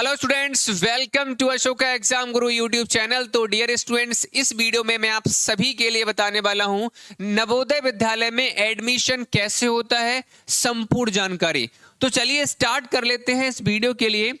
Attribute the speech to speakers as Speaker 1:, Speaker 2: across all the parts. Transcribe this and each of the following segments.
Speaker 1: Hello students, welcome to Ashoka exam Guru YouTube channel. तो dear students, इस video में मैं आप सभी के लिए बताने वाला हूं नवोदय विद्यालय में एडमिशन कैसे होता है, संपूर्ण जानकारी। तो चलिए स्टार्ट कर लेते हैं इस वीडियो के लिए।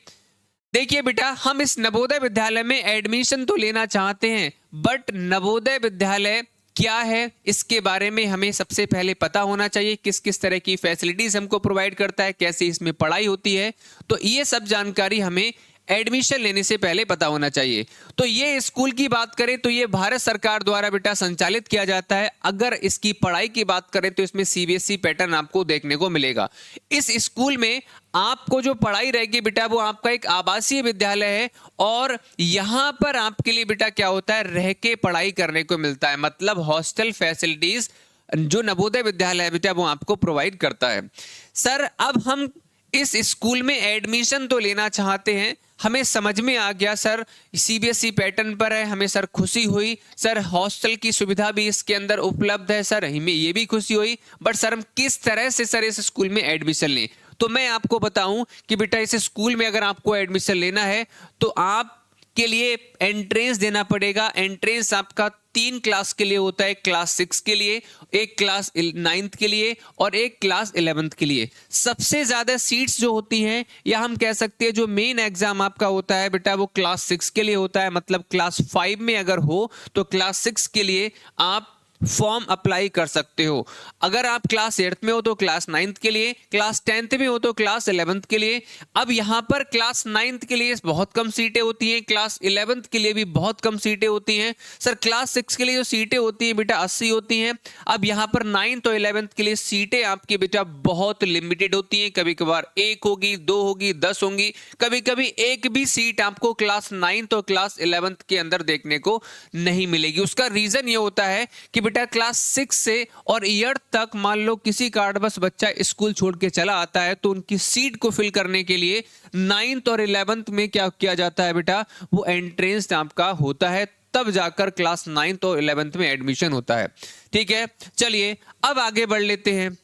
Speaker 1: देखिए बेटा, हम इस नवोदय विद्यालय में एडमिशन तो लेना चाहते हैं, बट नवोदय विद्यालय क्या है इसके बारे में हमें सबसे पहले पता होना चाहिए। किस किस तरह की फैसिलिटीज हमको प्रोवाइड करता है, कैसे इसमें पढ़ाई होती है, तो ये सब जानकारी हमें एडमिशन लेने से पहले पता होना चाहिए। तो ये स्कूल की बात करें तो ये भारत सरकार द्वारा बेटा संचालित किया जाता है। अगर इसकी पढ़ाई की बात करें तो इसमें सीबीएसई पैटर्न आपको देखने को मिलेगा। इस स्कूल में आपको जो पढ़ाई रहेगी बेटा, वो आपका एक आवासीय विद्यालय है और यहां पर आपके लिए बेटा क्या होता है, रह के पढ़ाई करने को मिलता है। मतलब हॉस्टल फैसिलिटीज जो नवोदय विद्यालय है बेटा, वो आपको प्रोवाइड करता है। सर, अब हम इस स्कूल में एडमिशन तो लेना चाहते हैं, हमें समझ में आ गया सर सीबीएसई पैटर्न पर है, हमें सर खुशी हुई। सर हॉस्टल की सुविधा भी इसके अंदर उपलब्ध है, सर हमें ये भी खुशी हुई। बट सर हम किस तरह से सर इस स्कूल में एडमिशन लें, तो मैं आपको बताऊं कि बेटा इस स्कूल में अगर आपको एडमिशन लेना है तो आप के लिए एंट्रेंस देना पड़ेगा। एंट्रेंस आपका 3 क्लास के लिए होता है, क्लास 6 के लिए, एक क्लास 9th के लिए और एक क्लास 11th के लिए। सबसे ज्यादा सीट्स जो होती हैं, या हम कह सकते हैं जो मेन एग्जाम आपका होता है बेटा, वो क्लास 6 के लिए होता है। मतलब क्लास 5 में अगर हो तो क्लास 6 के लिए आप फॉर्म अप्लाई कर सकते हो। अगर आप क्लास 8th में हो तो क्लास 9th के लिए, क्लास 10th में हो तो क्लास 11th के लिए। अब यहां पर क्लास 9th के लिए बहुत कम सीटें होती हैं, क्लास 11th के लिए भी बहुत कम सीटें होती हैं। सर क्लास 6 के लिए जो सीटें होती हैं बेटा 80 होती हैं। अब यहां पर 9th और 11th के लिए सीटें आपकी बेटा बहुत लिमिटेड होती हैं। कभी कभार 1 होगी, 2 होगी, 10 होंगी, कभी कभी एक भी सीट आपको क्लास 9th और क्लास 11th के अंदर देखने को नहीं मिलेगी। उसका रीजन ये होता है कि बेटा क्लास 6 से और ईयर तक मान लो किसी कारणवश बच्चा स्कूल छोड़ के चला आता है, तो उनकी सीट को फिल करने के लिए 9th और 11th में क्या किया जाता है बेटा, वो एंट्रेंस आपका होता है, तब जाकर क्लास 9th और 11th में एडमिशन होता है। ठीक है, चलिए अब आगे बढ़ लेते हैं।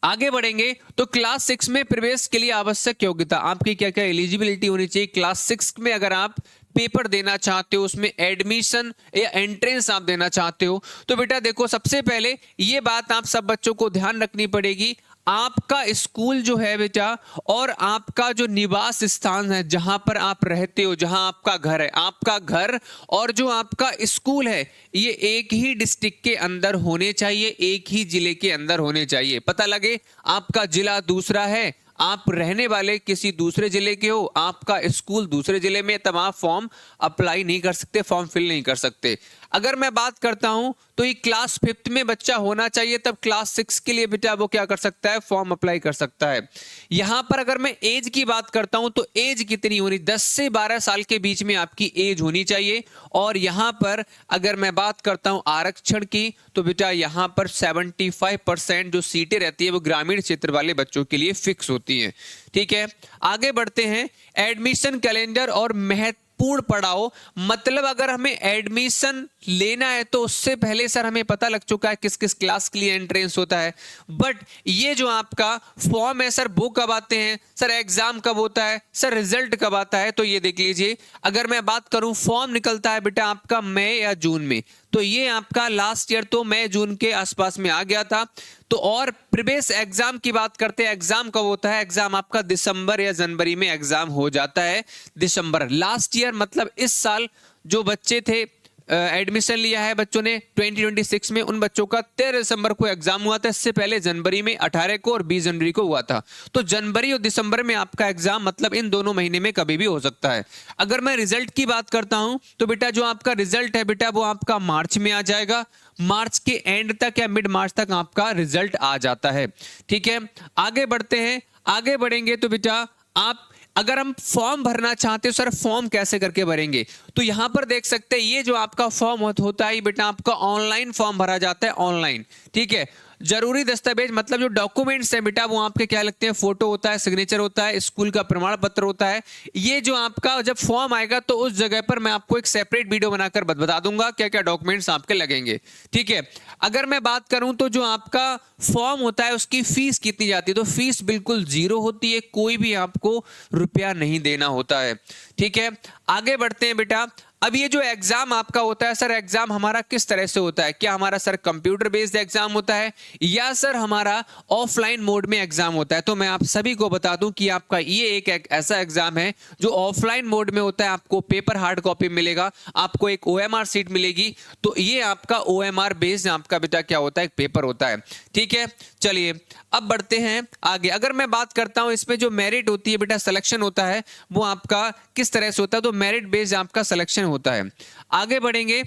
Speaker 1: आगे बढ़ेंगे तो क्लास 6 में प्रवेश के लिए आवश्यक योग्यता आपकी क्या क्या एलिजिबिलिटी होनी चाहिए। क्लास 6 में अगर आप पेपर देना चाहते हो, उसमें एडमिशन या एंट्रेंस आप देना चाहते हो, तो बेटा देखो सबसे पहले ये बात आप सब बच्चों को ध्यान रखनी पड़ेगी। आपका स्कूल जो है बेटा और आपका जो निवास स्थान है, जहां पर आप रहते हो, जहां आपका घर है, आपका घर और जो आपका स्कूल है, ये एक ही डिस्ट्रिक्ट के अंदर होने चाहिए, एक ही जिले के अंदर होने चाहिए। पता लगे आपका जिला दूसरा है, आप रहने वाले किसी दूसरे जिले के हो, आपका स्कूल दूसरे जिले में, तब आप फॉर्म अप्लाई नहीं कर सकते, फॉर्म फिल नहीं कर सकते। अगर मैं बात करता हूं तो ये क्लास 5th में बच्चा होना चाहिए, तब क्लास 6 के लिए बेटा वो क्या कर सकता है, फॉर्म अप्लाई कर सकता है। यहां पर अगर मैं एज की बात करता हूं तो एज कितनी होनी, 10 से 12 साल के बीच में आपकी एज होनी चाहिए। और यहां पर अगर मैं बात करता हूं आरक्षण की, तो बेटा यहां पर 75% जो सीटें रहती है वो ग्रामीण क्षेत्र वाले बच्चों के लिए फिक्स होती हैं। ठीक है, आगे बढ़ते हैं। एडमिशन कैलेंडर और महत्वपूर्ण पड़ाव, मतलब अगर हमें एडमिशन लेना है तो उससे पहले सर हमें पता लग चुका है किस किस क्लास के लिए एंट्रेंस होता है, बट ये जो आपका फॉर्म है सर वो कब आते हैं, सर एग्जाम कब होता है, सर रिजल्ट कब आता है, तो ये देख लीजिए। अगर मैं बात करूं, फॉर्म निकलता है बेटा आपका मई या जून में, तो ये आपका लास्ट ईयर तो मई जून के आसपास में आ गया था। तो और प्रवेश एग्जाम की बात करते हैं, एग्जाम कब होता है, एग्जाम आपका दिसंबर या जनवरी में एग्जाम हो जाता है। दिसंबर लास्ट ईयर, मतलब इस साल जो बच्चे थे एडमिशन लिया है बच्चों ने 2026 में, उन बच्चों का 13 दिसंबर को एग्जाम हुआ था। इससे पहले जनवरी में 18 को और 20 जनवरी को हुआ था। तो जनवरी और दिसंबर में आपका एग्जाम, मतलब इन दोनों महीने में कभी भी हो सकता है। अगर मैं रिजल्ट की बात करता हूं तो बेटा जो आपका रिजल्ट है बेटा वो आपका मार्च में आ जाएगा। मार्च के एंड तक या मिड मार्च तक आपका रिजल्ट आ जाता है। ठीक है, आगे बढ़ते हैं। आगे बढ़ेंगे तो बेटा आप अगर हम फॉर्म भरना चाहते हो, सर फॉर्म कैसे करके भरेंगे, तो यहां पर देख सकते हैं ये जो आपका फॉर्म होता है बेटा आपका ऑनलाइन फॉर्म भरा जाता है, ऑनलाइन। ठीक है, जरूरी दस्तावेज मतलब जो डॉक्यूमेंट्स हैं बेटा वो आपके क्या लगते हैं, फोटो होता है, सिग्नेचर होता है, स्कूल का प्रमाण पत्र होता है। ये जो आपका जब फॉर्म आएगा तो उस जगह पर मैं आपको एक सेपरेट वीडियो बनाकर बता दूंगा क्या क्या डॉक्यूमेंट्स आपके लगेंगे, ठीक है। अगर मैं बात करूं तो जो आपका फॉर्म होता है उसकी फीस कितनी जाती है, तो फीस बिल्कुल जीरो होती है, कोई भी आपको रुपया नहीं देना होता है, ठीक है। आगे बढ़ते हैं बेटा। अब ये जो एग्जाम आपका होता है सर, एग्जाम हमारा किस तरह से होता है, क्या हमारा सर कंप्यूटर बेस्ड एग्जाम होता है या सर हमारा ऑफलाइन मोड में एग्जाम होता है। तो मैं आप सभी को बता दूं कि आपका ये एक ऐसा एग्जाम है जो ऑफलाइन मोड में होता है। आपको पेपर हार्ड कॉपी मिलेगा, आपको एक OMR सीट मिलेगी, तो ये आपका OMR बेस्ड आपका बेटा क्या होता है, एक पेपर होता है, ठीक है। चलिए अब बढ़ते हैं आगे। अगर मैं बात करता हूं इसमें जो मेरिट होती है बेटा, सिलेक्शन होता है वो आपका किस तरह से होता है, तो मेरिट बेस्ड आपका सिलेक्शन होता है। आगे बढ़ेंगे,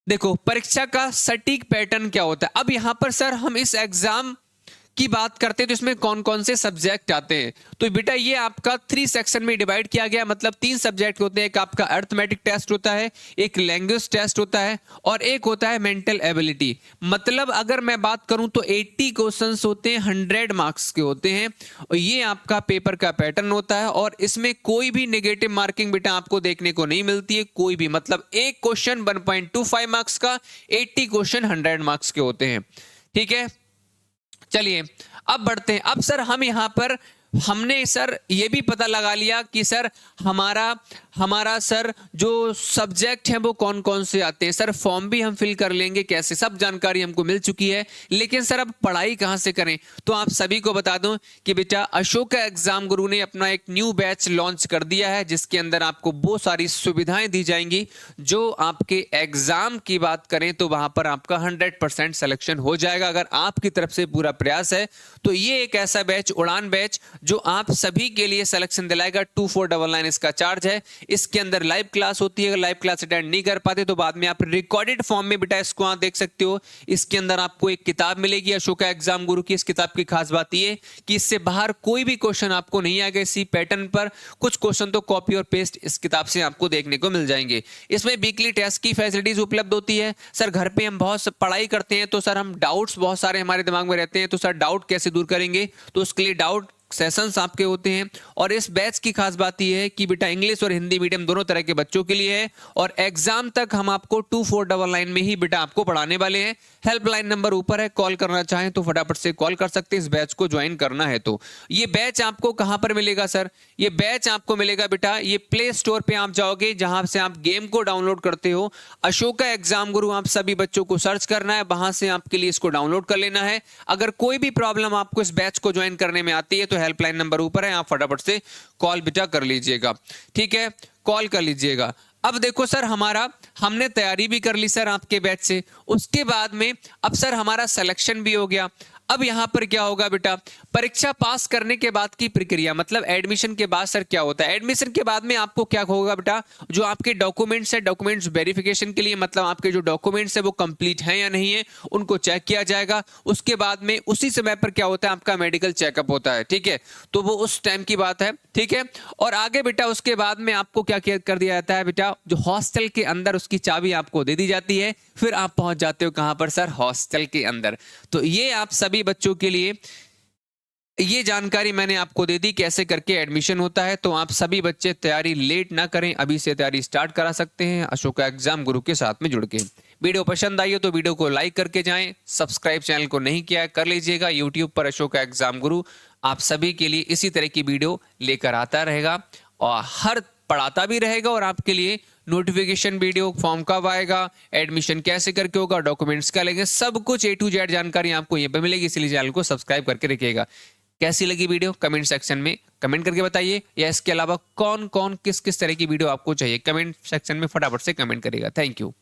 Speaker 1: देखो परीक्षा का सटीक पैटर्न क्या होता है। अब यहां पर सर हम इस एग्जाम की बात करते हैं तो इसमें कौन कौन से सब्जेक्ट आते हैं, तो बेटा ये आपका 3 सेक्शन में डिवाइड किया गया, मतलब 3 सब्जेक्ट होते हैं। एक आपका अरिथमेटिक टेस्ट होता है, एक लैंग्वेज टेस्ट होता है और एक होता है मेंटल एबिलिटी। मतलब अगर मैं बात करूं तो 80 क्वेश्चंस होते हैं, 100 मार्क्स के होते हैं, और ये आपका पेपर का पैटर्न होता है। और इसमें कोई भी नेगेटिव मार्किंग बेटा आपको देखने को नहीं मिलती है, कोई भी, मतलब एक क्वेश्चन 1.25 मार्क्स का, 80 क्वेश्चन 100 मार्क्स के होते हैं, ठीक है। चलिए अब बढ़ते हैं। अब सर हम यहां पर हमने सर ये भी पता लगा लिया कि सर हमारा सर जो सब्जेक्ट है वो कौन कौन से आते हैं। सर फॉर्म भी हम फिल कर लेंगे कैसे, सब जानकारी हमको मिल चुकी है, लेकिन सर अब पढ़ाई कहां से करें। तो आप सभी को बता दूं कि बेटा अशोका एग्जाम गुरु ने अपना एक न्यू बैच लॉन्च कर दिया है, जिसके अंदर आपको बहुत सारी सुविधाएं दी जाएंगी। जो आपके एग्जाम की बात करें तो वहां पर आपका 100% सिलेक्शन हो जाएगा अगर आपकी तरफ से पूरा प्रयास है। तो ये एक ऐसा बैच, उड़ान बैच, जो आप सभी के लिए सिलेक्शन दिलाएगा। 2499 इसका चार्ज है। इसके अंदर लाइव क्लास होती है, अगर लाइव क्लास अटेंड नहीं कर पाते तो बाद में आप रिकॉर्डेड फॉर्म में बेटा इसको आप देख सकते हो। इसके अंदर आपको एक किताब मिलेगी अशोका एग्जाम गुरु की। इस किताब की खास बात यह कि इससे बाहर कोई भी क्वेश्चन आपको नहीं आएगा इसी पैटर्न पर। कुछ क्वेश्चन तो कॉपी और पेस्ट इस किताब से आपको देखने को मिल जाएंगे। इसमें वीकली टेस्ट की फैसिलिटीज उपलब्ध होती है। सर घर पे हम बहुत पढ़ाई करते हैं तो सर हम डाउट्स बहुत सारे हमारे दिमाग में रहते हैं, तो सर डाउट कैसे दूर करेंगे, तो उसके लिए डाउट सेशंस आपके होते हैं। और इस बैच की खास बात यह है कि बेटा इंग्लिश और हिंदी मीडियम दोनों तरह के बच्चों के लिए है, और एग्जाम तक हम आपको 2499 में ही बेटा आपको पढ़ाने वाले हैं। हेल्पलाइन नंबर ऊपर है, कॉल करना चाहें तो फटाफट से कॉल कर सकते हैं इस बैच को ज्वाइन करना है तो। ये बैच आपको कहां पर मिलेगा सर, ये बैच आपको मिलेगा बेटा ये प्ले स्टोर पे आप जाओगे, जहां से आप गेम को डाउनलोड करते हो। अशोका एग्जाम गुरु आप सभी बच्चों को सर्च करना है, वहां से आपके लिए इसको डाउनलोड कर लेना है। अगर कोई भी प्रॉब्लम आपको इस बैच को ज्वाइन करने में आती है तो हेल्पलाइन नंबर ऊपर है, आप फटाफट से कॉल बेटा कर लीजिएगा, ठीक है, कॉल कर लीजिएगा। अब देखो सर हमने तैयारी भी कर ली सर आपके बैच से, उसके बाद में अब सर हमारा सिलेक्शन भी हो गया। अब यहां पर क्या होगा बेटा, परीक्षा पास करने के बाद की प्रक्रिया, मतलब एडमिशन के बाद सर क्या होता है। एडमिशन के बाद में आपको क्या होगा बेटा, जो आपके डॉक्यूमेंट्स है, डॉक्यूमेंट्स वेरिफिकेशन के लिए, मतलब आपके जो डॉक्यूमेंट्स है वो कंप्लीट है या नहीं है, उनको चेक किया जाएगा। उसके बाद में उसी समय पर क्या होता है, आपका मेडिकल चेकअप होता है, ठीक है, तो वो उस टाइम की बात है, ठीक है। और आगे बेटा उसके बाद में आपको क्या कर दिया जाता है बेटा, जो हॉस्टल के अंदर उसकी चाबी आपको दे दी जाती है, फिर आप पहुंच जाते हो कहां पर सर, हॉस्टल के अंदर। तो ये आप सभी बच्चों के लिए ये जानकारी मैंने आपको दे दी कैसे करके एडमिशन होता है। तो आप सभी बच्चे तैयारी लेट ना करें, अभी से तैयारी स्टार्ट करा सकते हैं अशोका एग्जाम गुरु के साथ में जुड़ के। वीडियो पसंद आई हो तो वीडियो को लाइक करके जाएं, सब्सक्राइब चैनल को नहीं किया है कर लीजिएगा। यूट्यूब पर अशोका एग्जाम गुरु आप सभी के लिए इसी तरह की वीडियो लेकर आता रहेगा और हर पढ़ाता भी रहेगा, और आपके लिए नोटिफिकेशन वीडियो, फॉर्म कब आएगा, एडमिशन कैसे करके होगा, डॉक्यूमेंट्स क्या लेंगे, सब कुछ A to Z जानकारी आपको यहीं पे मिलेगी। इसलिए चैनल को सब्सक्राइब करके रखिएगा। कैसी लगी वीडियो कमेंट सेक्शन में कमेंट करके बताइए, या इसके अलावा कौन कौन किस किस तरह की वीडियो आपको चाहिए कमेंट सेक्शन में फटाफट से कमेंट करिएगा। Thank you.